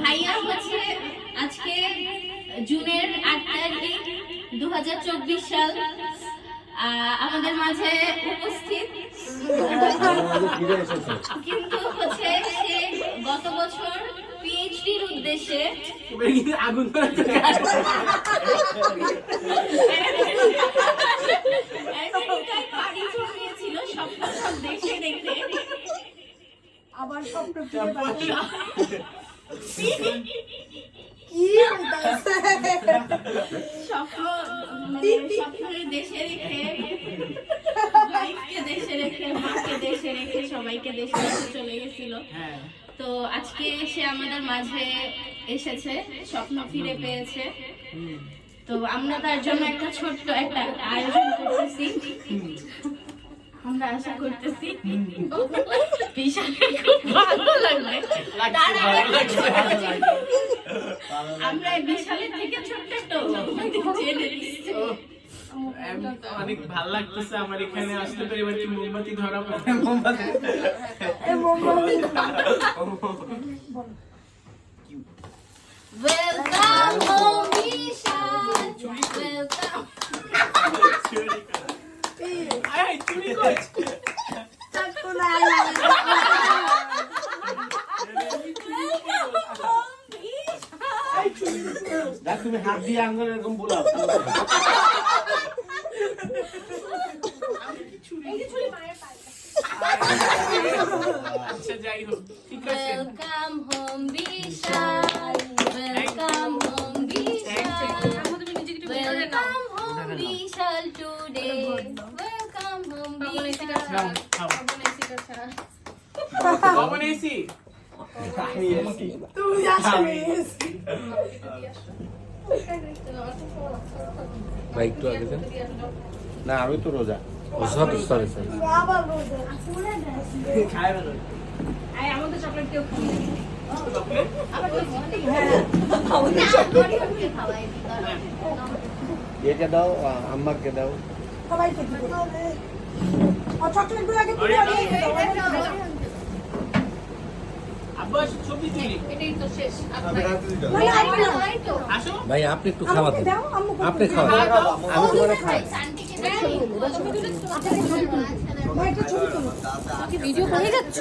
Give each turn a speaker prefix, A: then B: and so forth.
A: ভাইয়া হচ্ছে আজকে জুনের 8 তারিখ 2024 সাল আমাদের মাঝে উপস্থিত, কিন্তু হচ্ছে সে গত বছর পিএইচডির উদ্দেশ্যে
B: আগুন
A: পাড়ি জমিয়েছিল স্বপ্ন সব দেখে দেখে
C: আবার স্বপ্ন ফিরে পাচ্ছি
A: স্বপ্নের দেশে রেখে, ভাইকে দেশে রেখে, মাকে দেশে রেখে, সবাইকে দেশে রেখে চলে গেছিল। তো আজকে সে আমাদের মাঝে এসেছে, স্বপ্ন ফিরে পেয়েছে। তো আমরা তার জন্য একটা ছোট্ট একটা আয়োজন করতেছি। আমরা আশা করতেছি বিশালের খুব ভালো লাগবে। আমরা বিশালের থেকে ছোট্ট একটা জেনে নিচ্ছি।
B: অনেক ভালো লাগতেছে আমার এখানে আসতে পেরে। এবার কি মোমবাতি ধরা পড়ে?
A: Welcome home, Vishal. Welcome.
B: আয় চুরি কর।
D: তুমি হাত দিয়ে আঙ্গুল এরকম বোলাও।
B: আচ্ছা যাই হোক, ঠিক আছে।
A: Welcome home, Vishal. Welcome home, Vishal. Welcome home, Vishal today. Welcome home, Vishal.
B: কখন এসি?
C: তুই আসিস
D: ভাই একটু আগে দেন। না আমি তো রোজা। Sorry sorry sorry.
C: আবার বলতে
B: খায় ভালো।
A: আয় আমাদের চকলেট কেউ
B: চকলেট?
A: খাওয়াই।
D: একে দাও, আম্মাকে দাও।
C: সবাইকে দিতে হবে। আর চকলেটগুলো আগে তুলে নিয়ে
B: আব্বু আসো, ছবি তুলি।
A: এটাই তো শেষ।
B: আসো।
D: ভাই আপনি একটু খাওয়া দেন।
C: দাও আম্মুকে
D: আপনি খাওয়া দেন। আমি তোমারে খাই।
C: ভাই একটা ছবি তুলো
A: ভিডিও করে যাচ্ছ?